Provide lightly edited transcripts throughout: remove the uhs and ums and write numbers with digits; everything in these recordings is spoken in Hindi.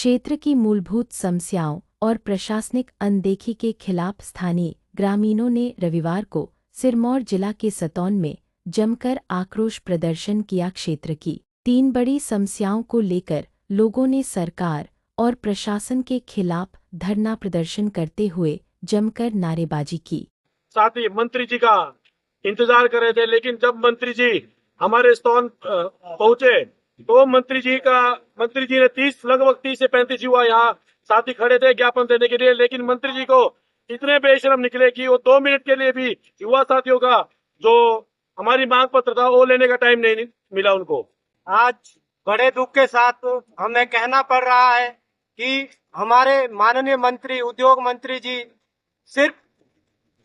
क्षेत्र की मूलभूत समस्याओं और प्रशासनिक अनदेखी के खिलाफ स्थानीय ग्रामीणों ने रविवार को सिरमौर जिला के सतौन में जमकर आक्रोश प्रदर्शन किया। क्षेत्र की 3 बड़ी समस्याओं को लेकर लोगों ने सरकार और प्रशासन के खिलाफ धरना प्रदर्शन करते हुए जमकर नारेबाजी की। साथ ही मंत्री जी का इंतजार कर रहे थे, लेकिन जब मंत्री जी हमारे स्थान पहुंचे तो मंत्री जी ने लगभग 30 से 35 युवा यहाँ साथी खड़े थे ज्ञापन देने के लिए, लेकिन मंत्री जी को इतने बेशरम निकले कि वो 2 मिनट के लिए भी युवा साथियों का जो हमारी मांग पत्र था वो लेने का टाइम नहीं मिला उनको। आज बड़े दुख के साथ हमें कहना पड़ रहा है कि हमारे माननीय मंत्री, उद्योग मंत्री जी सिर्फ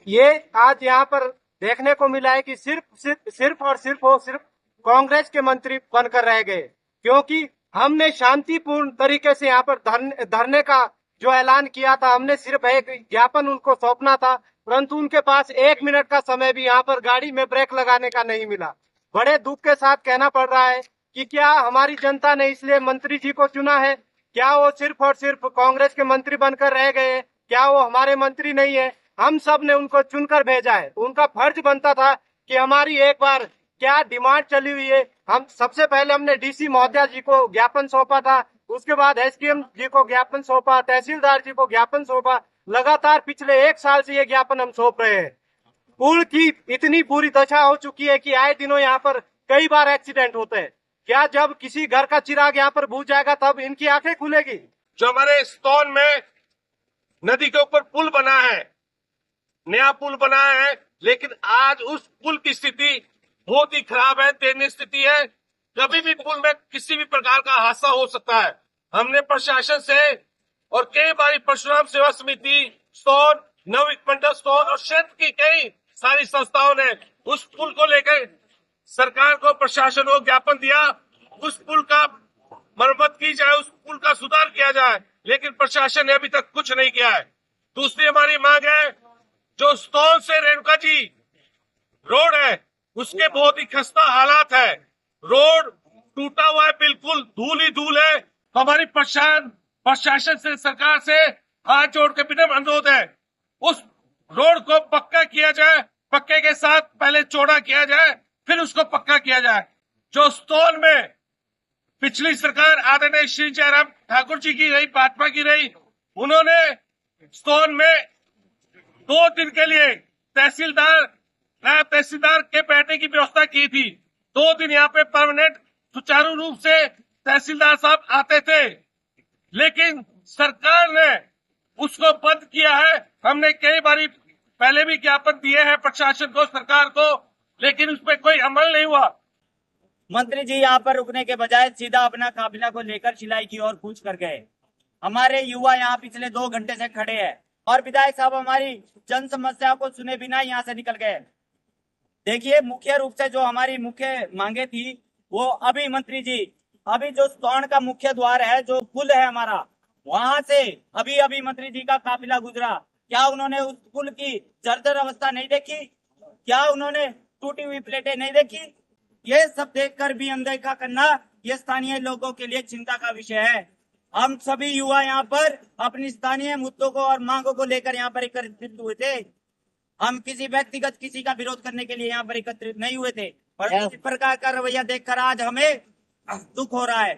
ये आज यहाँ पर देखने को मिला है कि सिर्फ कांग्रेस के मंत्री बनकर रह गए, क्योंकि हमने शांतिपूर्ण तरीके से यहाँ पर धरने का जो ऐलान किया था, हमने सिर्फ एक ज्ञापन उनको सौंपना था, परंतु उनके पास 1 मिनट का समय भी यहाँ पर गाड़ी में ब्रेक लगाने का नहीं मिला। बड़े दुख के साथ कहना पड़ रहा है कि क्या हमारी जनता ने इसलिए मंत्री जी को चुना है? क्या वो सिर्फ और सिर्फ कांग्रेस के मंत्री बनकर रह गए? क्या वो हमारे मंत्री नहीं है? हम सब ने उनको चुनकर भेजा है, तो उनका फर्ज बनता था कि हमारी एक बार क्या डिमांड चली हुई है। हम सबसे पहले हमने डीसी महोदया जी को ज्ञापन सौंपा था, उसके बाद एसडीएम जी को ज्ञापन सौंपा, तहसीलदार जी को ज्ञापन सौंपा। लगातार पिछले 1 साल से ये ज्ञापन हम सौंप रहे हैं। पुल की इतनी बुरी दशा हो चुकी है कि आए दिनों यहाँ पर कई बार एक्सीडेंट होते हैं। क्या जब किसी घर का चिराग यहाँ पर बुझ जाएगा तब इनकी आंखें खुलेगी? जो हमारे स्टोन में नदी के ऊपर पुल बना है, नया पुल बना है, लेकिन आज उस पुल की स्थिति बहुत ही खराब है, दयनीय स्थिति है। कभी भी पुल में किसी भी प्रकार का हादसा हो सकता है। हमने प्रशासन से और कई बार परशुराम सेवा समिति, स्टोन, नवविक स्टोन और क्षेत्र की कई सारी संस्थाओं ने उस पुल को लेकर सरकार को, प्रशासन को ज्ञापन दिया, उस पुल का मरम्मत की जाए, उस पुल का सुधार किया जाए, लेकिन प्रशासन ने अभी तक कुछ नहीं किया है। दूसरी हमारी मांग है, जो स्टोन से रेणुका जी रोड है उसके बहुत ही खस्ता हालात है, रोड टूटा हुआ है, बिल्कुल धूल ही धूल है। तो हमारी प्रशासन से, सरकार से हाथ जोड़ के विनम्र अनुरोध है, उस रोड को पक्का किया जाए, पक्के के साथ पहले चौड़ा किया जाए, फिर उसको पक्का किया जाए। जो स्टोन में पिछली सरकार आदरणीय श्री जयराम ठाकुर जी की रही, भाजपा की रही, उन्होंने स्टोन में 2 दिन के लिए नायब तहसीलदार के बैठने की व्यवस्था की थी। 2 दिन यहाँ पे परमानेंट सुचारू रूप से तहसीलदार साहब आते थे, लेकिन सरकार ने उसको बंद किया है। हमने कई बार पहले भी ज्ञापन दिए हैं प्रशासन को, सरकार को, लेकिन उस पर कोई अमल नहीं हुआ। मंत्री जी यहाँ पर रुकने के बजाय सीधा अपना काफिला को लेकर शिलाई की ओर कूच कर गए। हमारे युवा यहाँ पिछले 2 घंटे से खड़े हैं और विधायक साहब हमारी जन समस्या को सुने बिना यहाँ से निकल गए। देखिए, मुख्य रूप से जो हमारी मुख्य मांगे थी वो अभी मंत्री जी, अभी जो स्टोन का मुख्य द्वार है, जो पुल है हमारा, वहां से अभी मंत्री जी का काफिला गुजरा। क्या उन्होंने उस पुल की जर्जर अवस्था नहीं देखी? क्या उन्होंने टूटी हुई प्लेटें नहीं देखी? ये सब देखकर भी अनदेखा करना ये स्थानीय लोगों के लिए चिंता का विषय है। हम सभी युवा यहाँ पर अपनी स्थानीय मुद्दों को और मांगों को लेकर यहाँ पर एकत्रित हुए थे। हम किसी व्यक्तिगत किसी का विरोध करने के लिए यहाँ पर एकत्रित नहीं हुए थे, पर इस प्रकार का रवैया देखकर आज हमें दुख हो रहा है।